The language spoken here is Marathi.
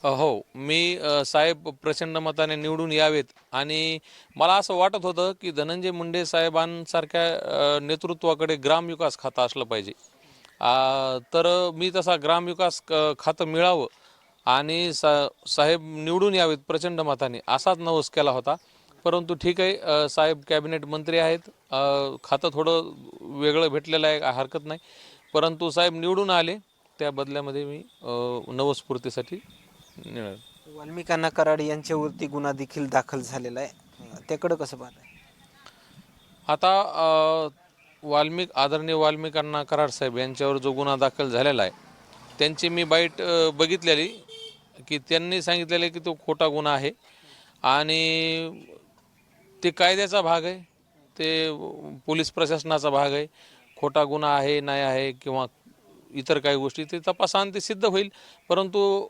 हो, मी साहेब प्रचंड मताने निवडून यावेत आणि मला असं वाटत होतं की धनंजय मुंडे साहेबांसारख्या नेतृत्वाकडे ग्रामविकास खातं असलं पाहिजे. तर मी तसा ग्रामविकास खातं मिळावं आणि साहेब निवडून यावेत प्रचंड मताने असाच नवस केला होता. परंतु ठीक आहे, साहेब कॅबिनेट मंत्री आहेत. खातं थोडं वेगळं भेटलेलं आहे, काय हरकत नाही. परंतु साहेब निवडून आले, त्या बदल्यामध्ये मी नवस्फूर्तीसाठी निळालं. वाल्मिकांना कराड यांच्यावरती गुन्हा देखील दाखल झालेला आहे. त्याकडं कसं पाहताय? आता आदरणीय वाल्मिकांना कराड साहेब यांच्यावर जो गुन्हा दाखल झालेला आहे, त्यांची मी बाईट बघितलेली की त्यांनी सांगितलेलं की तो खोटा गुन्हा आहे आणि ते कायद्याचा भाग आहे, ते पोलीस प्रशासनाचा भाग आहे. खोटा गुन्हा आहे नाही आहे किंवा इतर काही गोष्टी ते तपासाने ते सिद्ध होईल. परंतु